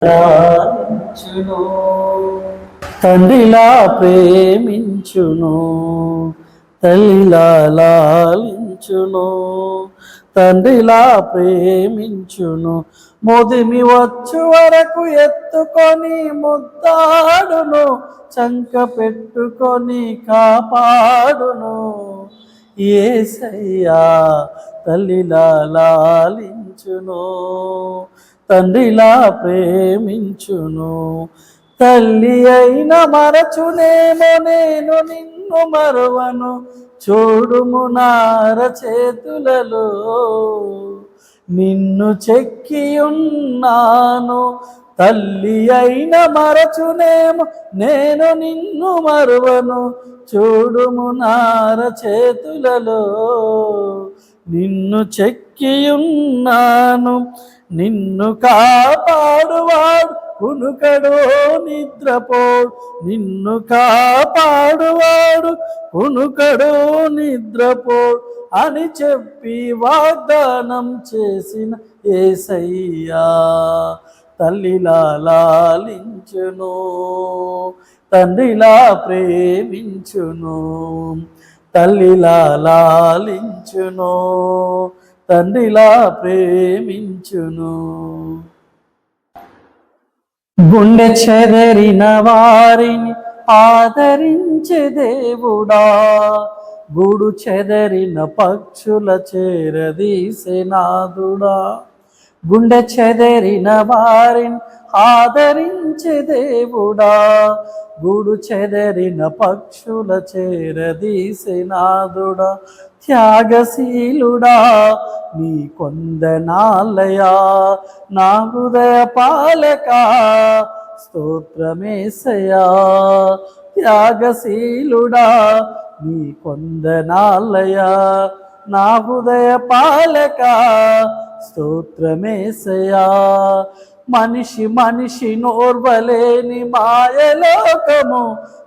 లాలించును, తండ్రిలా ప్రేమించును, తల్లిలా లాలించును, తండ్రిలా ప్రేమించును, ముదిమి వచ్చు వరకు ఎత్తుకొని ముద్దాడును, చంక పెట్టుకొని కాపాడును. యేసయ్యా తల్లిలా లాలించును, తండ్రిలా ప్రేమించును. తల్లి అయిన మరచునేమో నేను నిన్ను మరువను, చూడుము నార చేతులలో నిన్ను చెక్కియున్నాను. తల్లి అయిన మరచునేమో నేను నిన్ను మరువను, చూడుము నార చేతులలో నిన్ను చెక్కియున్నాను. నిన్ను కాపాడువాడు కునుకడో నిద్రపోడు, నిన్ను కాపాడువాడు కునుకడో నిద్రపోడు అని చెప్పి వాగ్దానం చేసిన యేసయ్యా తల్లిలా లాలించును, తండ్రిలా ప్రేమించును, తల్లిలా లాలించును, తండ్రిలా ప్రేమించును. గుండె చెదరిన వారిని ఆదరించే దేవుడా, గూడు చెదరిన పక్షుల చేరదీసే నాదుడా. గుండె చెదరిన వారిని ఆదరించే దేవుడా, గూడు చెదరిన పక్షుల చేరదీసే నాదుడా. త్యాగశీలుడా నీ కొందనాలయా, నా హృదయ పాలక స్తోత్రమేసయా. త్యాగశీలుడా నీ కొందనాలయా, నా హృదయ పాలక స్తోత్రమేసయా. మనిషి మనిషి నోర్వలేని మాయలోకము,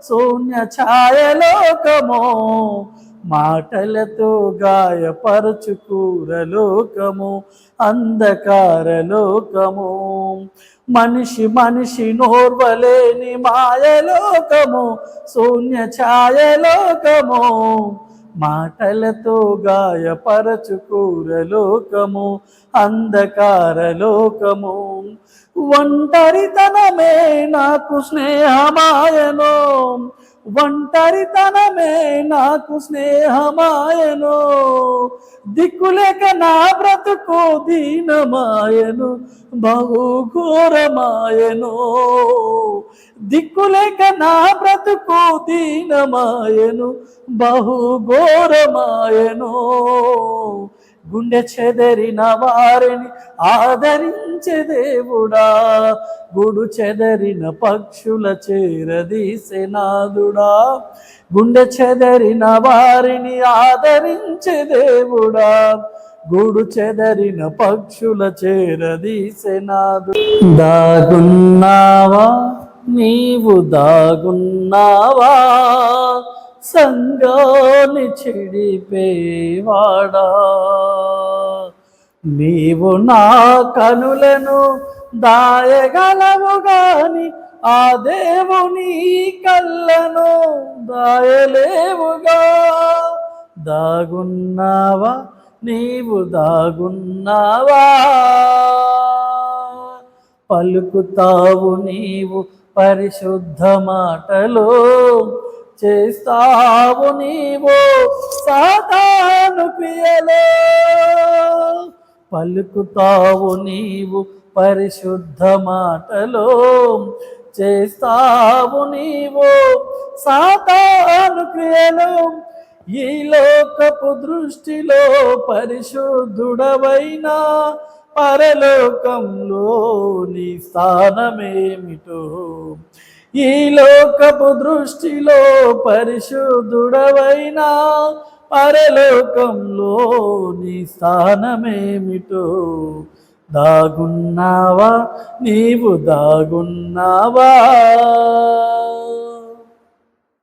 శూన్య ఛాయలోకము, మాటలతో గాయపరచు కూరలోకము, అంధకార లోకము. మనిషి మనిషి నోర్వలేని మాయలోకము, శూన్య ఛాయలోకము, మాటలతో గాయపరచు కూరలోకము, అంధకార లోకము. ఒంటరితనమే నాకు స్నేహమాయను, ఒంటరితనమే నాకు స్నేహమాయను, దిక్కులేక నా బ్రతుకు దీనమాయను, బహుఘోరమాయను. దిక్కులేక నా బ్రతుకు దీనమాయను, బహుఘోరమాయను. గుండె చెదరిన వారిని ఆదరించే దేవుడా, గుడు చెదరిన పక్షుల చేరదీసే నాదుడా. గుండె చెదరిన వారిని ఆదరించే దేవుడా, గూడు చెదరిన పక్షుల చేరదీసే నాదు. దాగున్నావా నీవు, దాగున్నావా సంగాన్ని చెడిపేవాడా. నీవు నా కనులను దాయగలవు గాని ఆ దేవుని కళ్ళను దాయలేవుగా. దాగున్నావా నీవు, దాగున్నావా పలుకుతావు నీవు పరిశుద్ధ మాటలు, చేస్తావు నీవు సాతాను క్రియలో. పలుకుతావు నీవు పరిశుద్ధ మాటలో, చేస్తావు నీవు సాతాను క్రియలో. ఈ లోకపు దృష్టిలో పరిశుద్ధుడవైనా పరలోకంలో నీ స్థానమేమిటో. ఈ లోకపు దృష్టిలో పరిశుద్ధుడవైనా పరలోకంలో నీ స్థానమేమిటో. దాగున్నావా నీవు, దాగున్నావా.